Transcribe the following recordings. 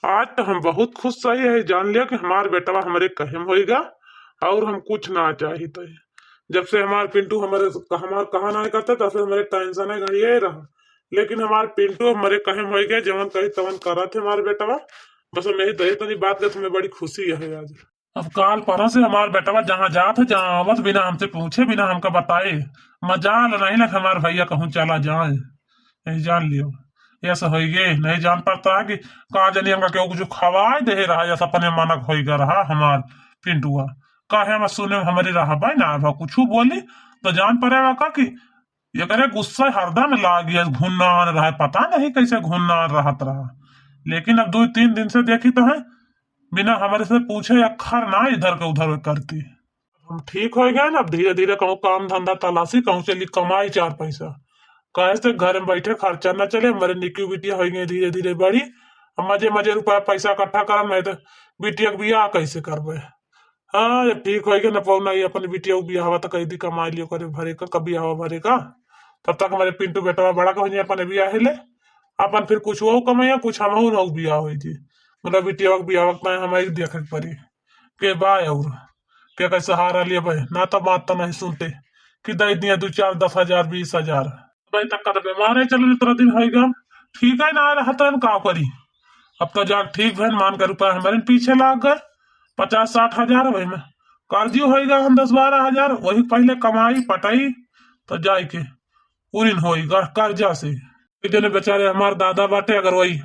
आज तो हम बहुत खुश सही है, जान लिया कि हमार बेटवा हमारे कहम होएगा और हम कुछ ना चाहिए तो। जब से हमार पिंटू हमार कहा ना करता तब से हमारे टेंशन है घड़ी रहा। लेकिन हमार पिंटू हमारे कहम हो गया, जवन कही तवन करा थे हमारे बेटवा। बस मेरी दही तनी बात का तुम्हें बड़ी खुशी है आज। अब काल परसों से हमार बेटवा जहाँ जात है जहाँ आवत बिना हमसे पूछे बिना हमका बताए मजाल नहीं लग हमार भैया कहूँ चला जाए। यही जान लियो ऐसा हो गए नहीं जान पाता है कि कहा जानी हमका केहू कुछ खवाए दे रहा ऐसा अपने मनक हो रहा हमार पिंटुआ। काहे हम सुने हमारी रहा भाई ना भा कुछ बोली तो जान पड़ेगा का कि ये करे गुस्सा हरदम लाग गया घुन्ना रहा, पता नहीं कैसे घुन्ना रहत रहा। लेकिन अब 2-3 दिन से देखी तो है बिना हमारे से पूछे अखर ना इधर का उधर करती। हम ठीक हो गए ना, अब धीरे धीरे कहूँ काम धंधा तलाशी कहूँ चली कमाई 4 पैसा। कहे से घर में बैठे खर्चा न चले, हमारे निकी बिटिया हो गई धीरे धीरे बड़ी। अब मजे मजे रुपया पैसा इकट्ठा करम नहीं तो बिटिया के बियाह कैसे करबे। हाँ जब ठीक हो गया न पौना ये अपन बिटिया के बियाह तो कही दी कमाई लियो करे भरे का कभी हवा भरे का। तब तक हमारे पिंटू बेटा बड़ा कहो अपन बियाह ले अपन फिर कुछ वो कमाइया कुछ हम ना बियाह हो जी। मतलब बिटिया के बियाह वक्त हमारी देखे पड़ी के बाय और के कैसे सहारा लिए भाई ना तो बात तो नहीं सुनते कि दे दिया 2-4 10 हजार 20 हजार। भाई तक का तो बीमार है चलो इतना दिन होगा ठीक है ना रहा तो का करी। अब तो जाग ठीक भैन मान कर रुपया हमारे पीछे लाग गए 50-60 हजार वही में कर्जी होगा हम 10-12 हजार वही पहले कमाई पटाई तो जाए के उरिन होगा कर्जा से। जने बेचारे हमारे दादा बाटे अगर वही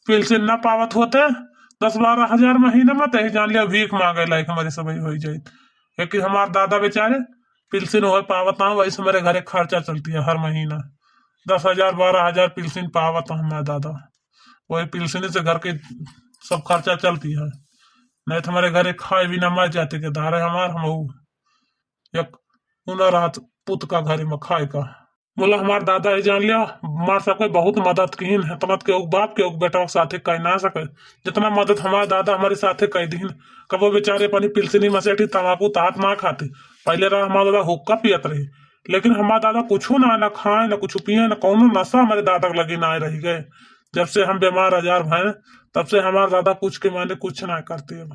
पेंशन न पावत होते 10-12 हजार महीने में तो जान लिया भीख मांगे लायक हमारे सब हो जाए। क्योंकि हमारे दादा बेचारे पेंशन हो पावत ना वही से हमारे घरे खर्चा चलती है हर महीना 10 हजार 12 हजार पेंशन पावत हमारे दादा। वही पेंशन से घर के सब खर्चा चलती है। नहीं तो हमारे घरे खाए भी ना मर जाते के धारे हमार हम एक उना रात पुत का घरे में खाए का। बोला हमारे दादा ये जान लिया मार सबके बहुत मदद की है तमत के बाप के बेटा के साथे कह ना सके जितना मदद हमारे दादा हमारे साथे कह दी। कब वो बेचारे अपनी पिलसनी मसेठी तम्बाकू तात ना खाते। पहले रहा हमारा दादा हुक्का पियत रहे लेकिन हमारा दादा कुछ ना खाए ना कुछ पिए ना कौनो नशा हमारे दादा के लगे ना रह गए। जब से हम बीमार हजार भय तब से हमारे दादा कुछ के माने कुछ ना करते। अब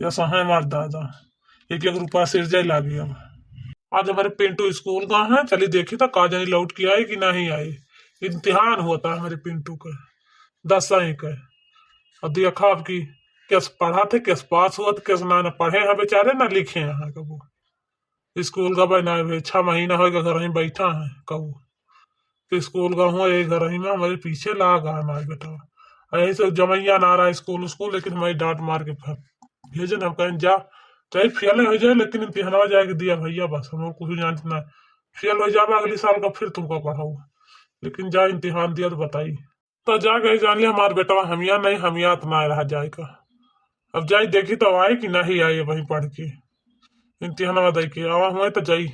ऐसा है हमारे दादा एक एक रुपया सिर जाए लागे। अब आज हमारे पिंटू स्कूल का है चली देखी तो का जानी लौट के आई कि नहीं आई। इम्तिहान हुआ था हमारे पिंटू का 10वीं का। अब देखा अब की कैसे पढ़ा थे कैसे पास हुआ कैसे ना पढ़े हैं बेचारे ना लिखे हैं कबू स्कूल का भाई ना 6 महीना होगा घर ही बैठा है कबू तो स्कूल का हुआ यही घर ही में हमारे पीछे लागा है हमारे बेटा। यही से जमैया ना रहा स्कूल स्कूल लेकिन हमारी डांट मार के भेजे हम कहें जा चाहे फेल हो जाए लेकिन इम्तिहान जाके दिया भैया बस हम लोग कुछ जानते ना फेल हो जाए अगले साल का फिर तुमको पढ़ाऊंगा लेकिन जा इम्तिहान दिया तो बताई तो जा गए जान लिया हमारे बेटा हमिया नहीं हमिया तो ना रहा जाएगा। अब जाई देखी तो आए कि नहीं आए वहीं पढ़ के इम्तिहान दे के आवा हुआ तो जाई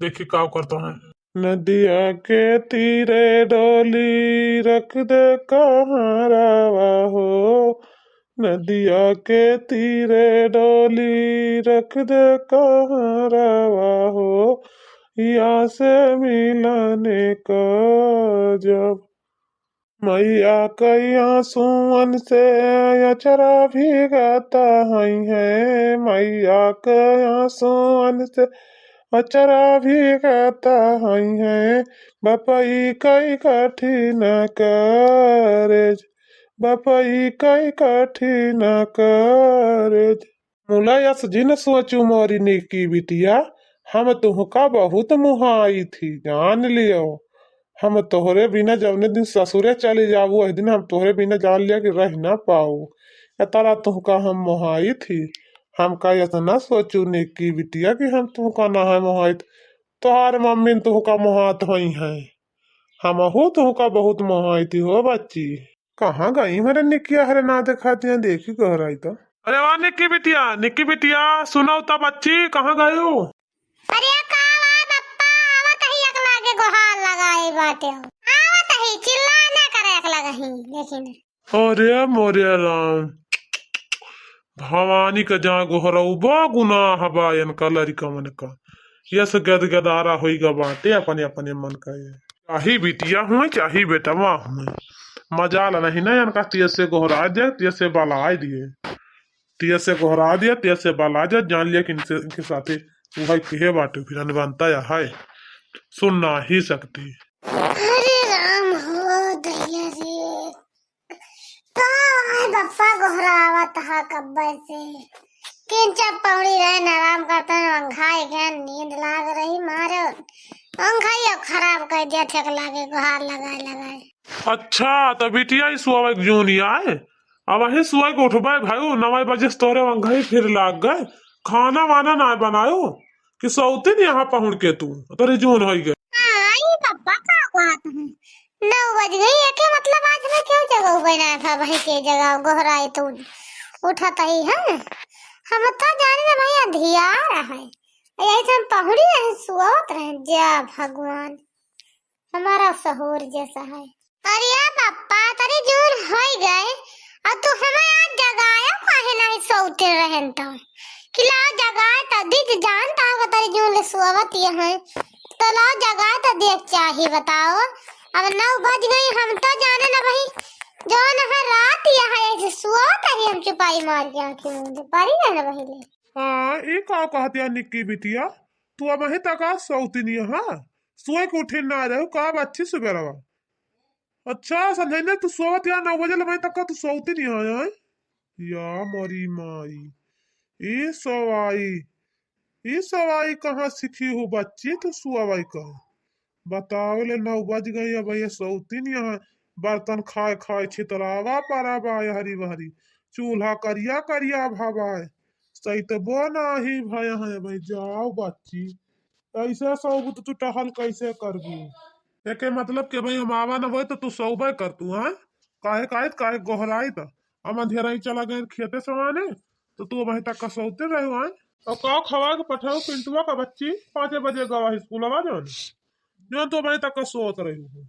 देखी का करता है। नदिया के तीरे डोली रख दे कहाँ रावा हो नदिया के तीरे डोली रख दे कहाँ रावा हो यहाँ से मिलाने का जब मैया कई आंसुअन से अचरा भीगाता है मैया कई आंसुअन से अचरा भीगाता है बपई कई कठिन करेज बपई कई कठिन करेज। मुला यस जिन सोचू मोरी निकी बिटिया हम तुहका बहुत मुहाई थी जान लियो। हम तोहरे बिना जवने दिन ससुरे चले जाबू उस दिन हम तोहरे बिना जान लिया कि रह ना पाऊ या तारा तुहका हम मुहाई थी। हम का ऐसा ना सोचू निकी बिटिया कि हम तुहका ना है मोहाइत तोहार मम्मी तुहका मोहात हुई है हम हो तुहका बहुत मोहाई थी हो बच्ची। कहाँ गई मेरे निकिया हरे ना दिखाती है देखी कह रही तो। अरे वाह निक्की बिटिया सुनाओ तब बच्ची कहाँ गए हो। अरे गुहार लगाए बाटे आवत ही चिल्ला ना करे एक लगही लेकिन अरे मोरे राम भवानी का जहाँ गोहरऊ बा गुनाह बायन का लड़का मन का यस गद गदारा होइगा बाटे अपने अपने मन का ये चाही बिटिया हुए चाही बेटवा हुए मजा ला नहीं ना इनका तिय से गोहरा दे तिय से बला दिए तिय से गोहरा दिया तिय से बला दिया जान लिया कि इनके साथे वही कहे बाटे फिर बनता या है सुन ना ही सकती। अरे राम हो दैया रे, काय बप्पा गोहरावत हा कब्बर से किंचा पौड़ी रहे न आराम करता न अंघाई गया नींद लाग रही मारे अंघाई खराब कर दिया थे लागे गुहार लगाए लगाए। अच्छा तो बिटिया ही सुआ जून ही आए अब वही सुआ के उठबे भाई 9 बजे से तोरे वंघई फिर लाग गए खाना वाना ना बनायो कि सौते नहीं यहाँ पहुंच के तू तोरे जून हो गए। आई पप्पा का बात है 9 बज गई है के मतलब आज मैं क्यों जगह बनाया था वही के जगह गोहराए तो उठाता ही है हम तो जाने ना भैया धिया रहा है यही तो हम पहुड़ी रहे सुआत रहे जा भगवान हमारा सहूर जैसा है। अरे पप्पा तेरे जून हो गए और तू हमें आज जगाया काहे नहीं सोते रहन तो किला जगाए तभी तो जानता होगा तेरे जून ले सुआवत है तो लाओ जगाए तो देख चाहिए बताओ अब 9 बज गई हम तो जाने ना भाई जो ना रात यहाँ ऐसे सुआत है हम चुपाई मार के आंखें मूंद पारी ना भाई ले। हाँ ये का कहती है निक्की बिटिया तू अब वही तक सौती नहीं हाँ सुए के उठे ना रहे का अच्छी सुबह अच्छा समझे ना तू सोवत यार 9 बजे लगे तक का तू सोती नहीं आया है या मोरी माई ये सवाई कहाँ सीखी हो बच्ची तू सुआवाई कहा बताओ ले 9 बज गई अब ये सोती नहीं है बर्तन खाए खाए छितरावा पारा बाय हरी भरी चूल्हा करिया करिया भाबाए सही तो वो ही भय है भाई जाओ बच्ची ऐसे सौ तो तू टहल कैसे करबू एके मतलब के भाई हम आवा न हो तो तू सौबे कर तू हाँ काहे गोहराई था हम अंधेरा ही चला गए खेते सवाने तो तू वहीं तक का सौते रहे आए और का खवा के पठाओ पिंटुआ का बच्ची 5 बजे गवा स्कूल आवा जो तो वहीं तक का सोत रही हूँ।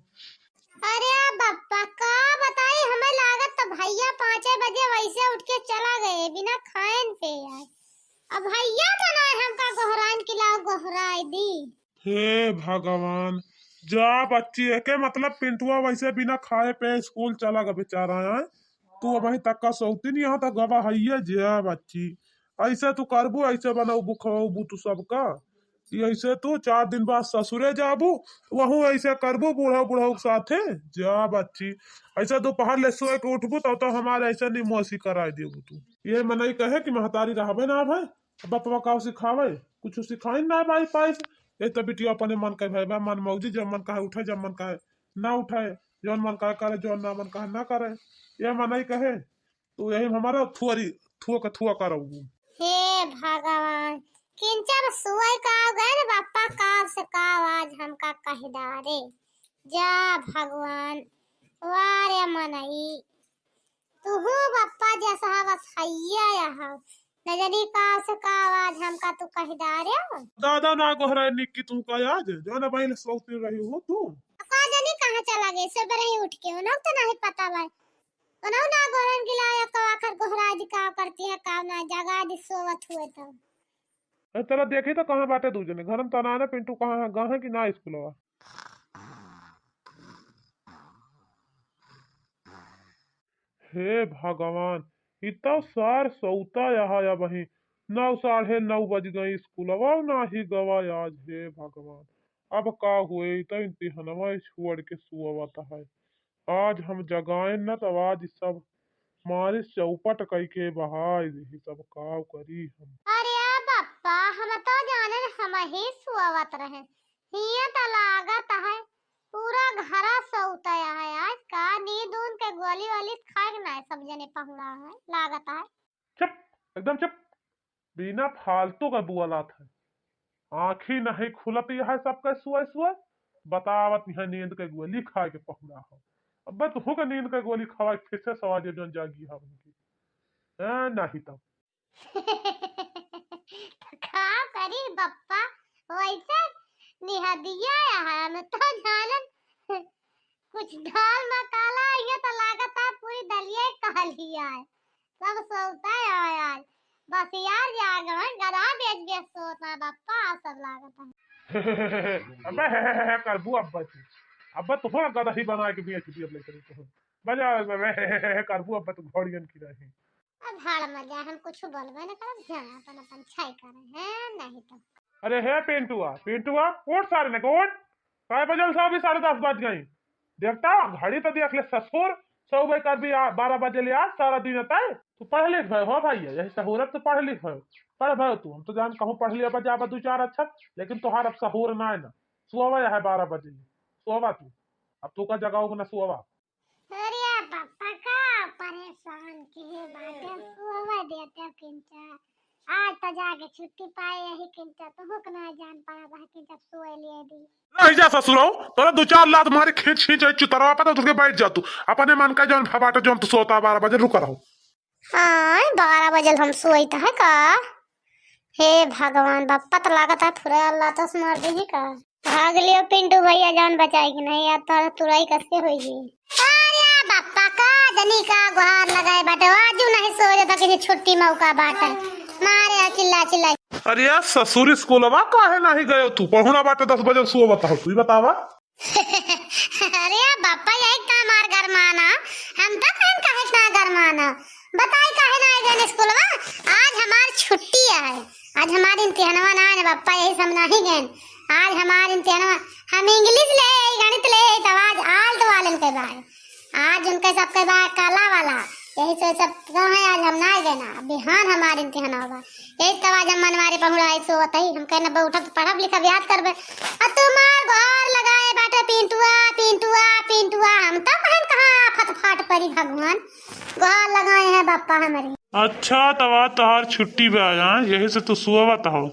अरे बप्पा का बताई हमें लागत तो भैया 5 बजे वैसे उठ के चला गए बिना खाएन पे यार अब भैया तो ना हमका गोहराइन किला गोहराई दी। हे भगवान जा बच्ची है के मतलब पिंटुआ वैसे बिना खाए पे स्कूल चला गया बेचारा है तू वहीं तक का सौती नहीं यहाँ तक गवा है जा बच्ची ऐसे तू करबू ऐसे बनाबू खवाबू तू सबका ऐसे तू 4 दिन बाद ससुरे जाबू वहू ऐसे करबू बूढ़ा बूढ़ा के साथे जा बच्ची ऐसा दोपहर ले सोए के उठबू तो हमारे ऐसे नहीं मौसी कराए देबू तू ये मनई कहे कि महतारी रहबे ना भाई बपवा का सिखावे कुछ सिखाई ना भाई पाई ये तो बिटिया अपने मन का भाई मन मौजी जब मन कहे उठे जब मन कहे ना उठाए जौन मन कहे करे जौन ना मन कहे ना करे ये मन ही कहे तो यही हमारा थुआ करो। हे भगवान किंचर सुई का गए ना बापा का से का आज हमका कह डारे जा भगवान वारे मनई तू बापा जैसा बस हैया यहाँ नजरी का से का आवाज हमका तू कह डारे दादा ना गोहरा निक्की तू का याद जो ना भाई सोचती रही हो तू का जाने कहां चला गए सवेरे ही उठ के उन्हें तो नहीं पता भाई उन्हें ना गोहरन की लाया तो आखिर गोहरा जी का करती है काम ना जगा दी सोवत हुए तो तेरा देखे तो कहाँ बाटे दूजने घर में तना ना पिंटू कहाँ गाँव की ना स्कूल हे भगवान इतना सार सौता यहाँ या वही 9 साढ़े 9 बज गई स्कूल ना ही गवा आज हे भगवान अब का हुए तो इम्तिहानवा छोड़ के सुआता है आज हम जगाए न तो आज सब मारे चौपट कई के बहाय ही सब काव करी हम। अरे बापा हम तो जाने हम ही सुआवत रहे हिया तो लागत है पूरा घरा सौता है आज का नींद उन के गोली वाली खाए ना सब जने पहुड़ा है लागत है। चुप एकदम चुप बिना फालतू का बुआलात है आँखी नहीं खुलती है सबका सुअ सुअ बतावत यह नींद के गोली खा के पहुड़ा हो अब तो हो नींद के गोली खवा फिर से सवाज जो जागी है उनकी नहीं तो का करी बप्पा वैसे निहदिया है हम तो जानन कुछ दाल मसाला ये तो लागत है पूरी दलिया कह लिया है सब सोता है यार बस यार जाग रहा गधा बेच बेच सोता बप्पा सब लागत है। अबे करबू अब्बा तू अब्बा तो हो गधा ही बना के बेच दिया लेकर तो बजा करबू अब तू घोड़ियन की रही। अब भाड़ मजा हम कुछ बोलबे न करब जा अपन अपन छाई करे हैं नहीं तो अरे है पिंटुआ उठ सारे ने को उठ। काय बजल साहब 10:30 बज गई। देखता घड़ी तो देख ले ससुर 100 बजे कर भी 12 बजे ले आज सारा दिन होता है। तू पढ़ लिख भय हो भाई यही सहूरत तो पढ़ लिख भयो पढ़ भयो तू हम तो जान कहूँ पढ़ लिया बजा दू चार अक्षर लेकिन तुहार अब सहूर ना है ना सुबह है 12 बजे सुबह तू अब तू का जगाओगे ना सुबह। अरे पापा का परेशान के बाटे सोवा देते किंचा आज तो जाके छुट्टी पाए यही किंचा तो हुक ना जान पाया बा किंचा सोए लिए दी नहीं जा ससुरो तोरा 2-4 लात मारे खींच खींच चुतरवा पे तो तुझके बैठ जा तू अपने मन का जौन फबाटे जौन तू सोता 12 बजे रुक रहो। हाँ 12 बजे हम सोई तो है का हे भगवान बापा तो लागत है पूरा अल्लाह तो मार दी का भाग लियो पिंटू भैया जान बचाई कि नहीं या तो तुरई कसके होई। अरे बापा का जनी का गुहार लगाए बाटे आजू नहीं सो जाता किसी छुट्टी मौका बाटे मारे चिल्ला चिल्ला। अरे यार ससुर स्कूलवा काहे नहीं गए तू पढ़ुना बाटे 10 बजे सो बताओ तू ही बतावा। अरे बापा यही का मार गरमाना हम तो कहन काहे ना गरमाना बताई काहे ना गए स्कूलवा आज हमार छुट्टी है आज हमारी इम्तिहानवा ना है बापा यही सब नहीं गए आज हमारे इम्तिहानवा हम इंग्लिश ले गणित ले तो आज वाले के बाद आज उनके सबके बाद काला वाला यही तो सब कहे आज हम ना गए ना बिहान हमारे इम्तिहान होगा यही तो आज हम मनवारे पहुंचाई सो बताई हम कहना बैठब पढ़ब लिखब याद करबे आ तुम्हार घर लगाए बाटे पिंटुआ पिंटुआ पिंटुआ हम तो कहन कहां फटफट परी भगवान घर लगाए हैं बापा हमारे। अच्छा तवा तहार छुट्टी पे आया यही से तू सुबह बताओ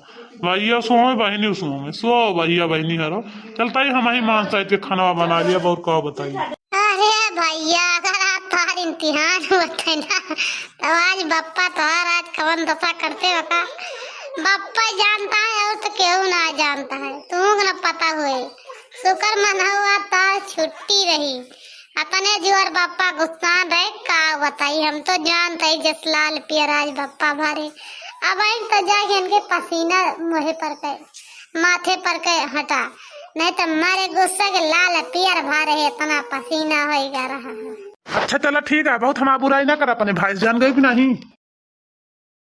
भैया सुबह बहनी सुबह सो भैया बहनी हरो चलता ही हम ही मान साइड के खाना बना लिया और कहो बताइए। अरे भैया अगर आप तुम्हार इम्तिहान होते ना तो आज बप्पा तुम्हार आज कवन दफा करते होगा बप्पा जानता है और तो क्यों ना जानता है तुमको ना पता हुए शुक्र मना हुआ था छुट्टी रही अपने जोर बप्पा गुस्सा रहे का बताई हम तो जानते ही जसलाल पियराज बप्पा भरे अब तो जाके इनके पसीना मुँह पर के माथे पर के हटा नहीं तो मारे गुस्सा के लाल पियर भारे इतना पसीना होएगा रहा है। अच्छा चलो ठीक है बहुत हमारा बुराई ना कर अपने भाई जान गए भी नहीं।